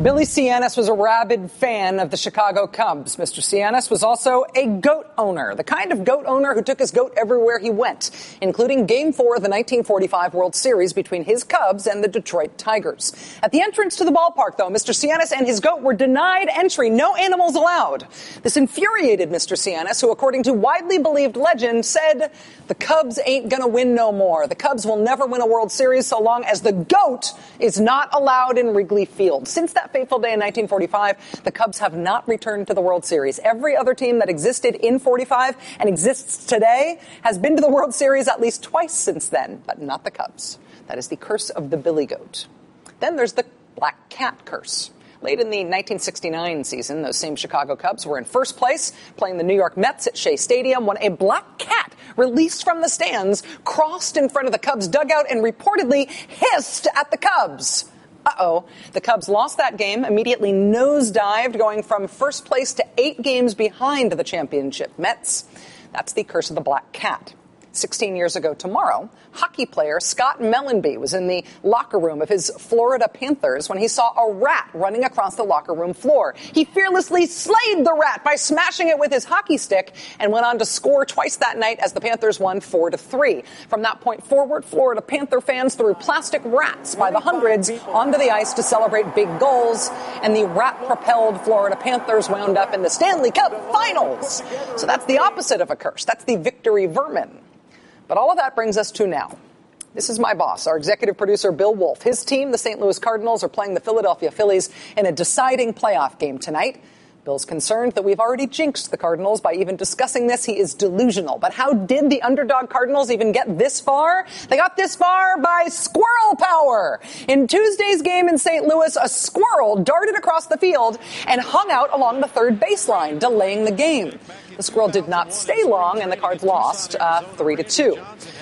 Billy Cianis was a rabid fan of the Chicago Cubs. Mr. Cianis was also a goat owner, the kind of goat owner who took his goat everywhere he went, including Game 4 of the 1945 World Series between his Cubs and the Detroit Tigers. At the entrance to the ballpark, though, Mr. Cianis and his goat were denied entry. No animals allowed. This infuriated Mr. Cianis, who, according to widely believed legend, said, "The Cubs ain't gonna win no more. The Cubs will never win a World Series so long as the goat is not allowed in Wrigley Field." Since that fateful day in 1945, the Cubs have not returned to the World Series. Every other team that existed in 45 and exists today has been to the World Series at least twice since then, but not the Cubs. That is the curse of the Billy Goat. Then there's the Black Cat curse. Late in the 1969 season, those same Chicago Cubs were in first place, playing the New York Mets at Shea Stadium, when a black cat released from the stands crossed in front of the Cubs dugout and reportedly hissed at the Cubs. Uh-oh. The Cubs lost that game, immediately nosedived, going from first place to 8 games behind the championship Mets. That's the curse of the Black Cat. 16 years ago tomorrow, hockey player Scott Mellenby was in the locker room of his Florida Panthers when he saw a rat running across the locker room floor. He fearlessly slayed the rat by smashing it with his hockey stick and went on to score twice that night as the Panthers won 4-3. From that point forward, Florida Panther fans threw plastic rats by the hundreds onto the ice to celebrate big goals, and the rat-propelled Florida Panthers wound up in the Stanley Cup Finals. So that's the opposite of a curse. That's the victory vermin. But all of that brings us to now. This is my boss, our executive producer, Bill Wolf. His team, the St. Louis Cardinals, are playing the Philadelphia Phillies in a deciding playoff game tonight. Bill's concerned that we've already jinxed the Cardinals by even discussing this. He is delusional. But how did the underdog Cardinals even get this far? They got this far by squirrel power. In Tuesday's game in St. Louis, a squirrel darted across the field and hung out along the third baseline, delaying the game. The squirrel did not stay long, and the Cards lost 3-2.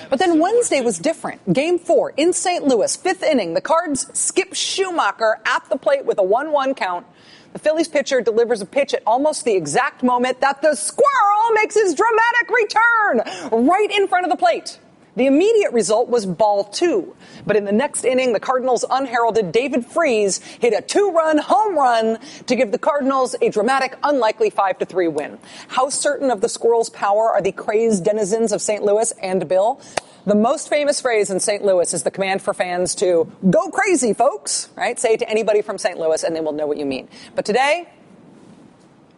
But then Wednesday was different. Game 4 in St. Louis, 5th inning. The Cards skip Schumacher at the plate with a 1-1 count. The Phillies pitcher delivers a pitch at almost the exact moment that the squirrel makes his dramatic return right in front of the plate. The immediate result was ball 2. But in the next inning, the Cardinals' unheralded David Freese hit a 2-run home run to give the Cardinals a dramatic, unlikely 5-3 win. How certain of the squirrel's power are the crazed denizens of St. Louis and Bill? The most famous phrase in St. Louis is the command for fans to go crazy, folks, right? Say it to anybody from St. Louis and they will know what you mean. But today,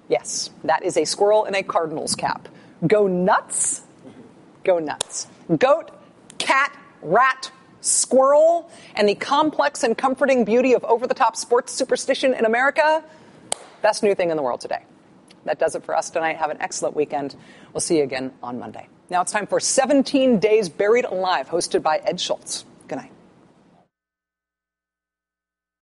yes, that is a squirrel in a Cardinals cap. Go nuts. Go nuts. Goat, cat, rat, squirrel, and the complex and comforting beauty of over-the-top sports superstition in America. Best new thing in the world today. That does it for us tonight. Have an excellent weekend. We'll see you again on Monday. Now it's time for 17 Days Buried Alive, hosted by Ed Schultz. Good night.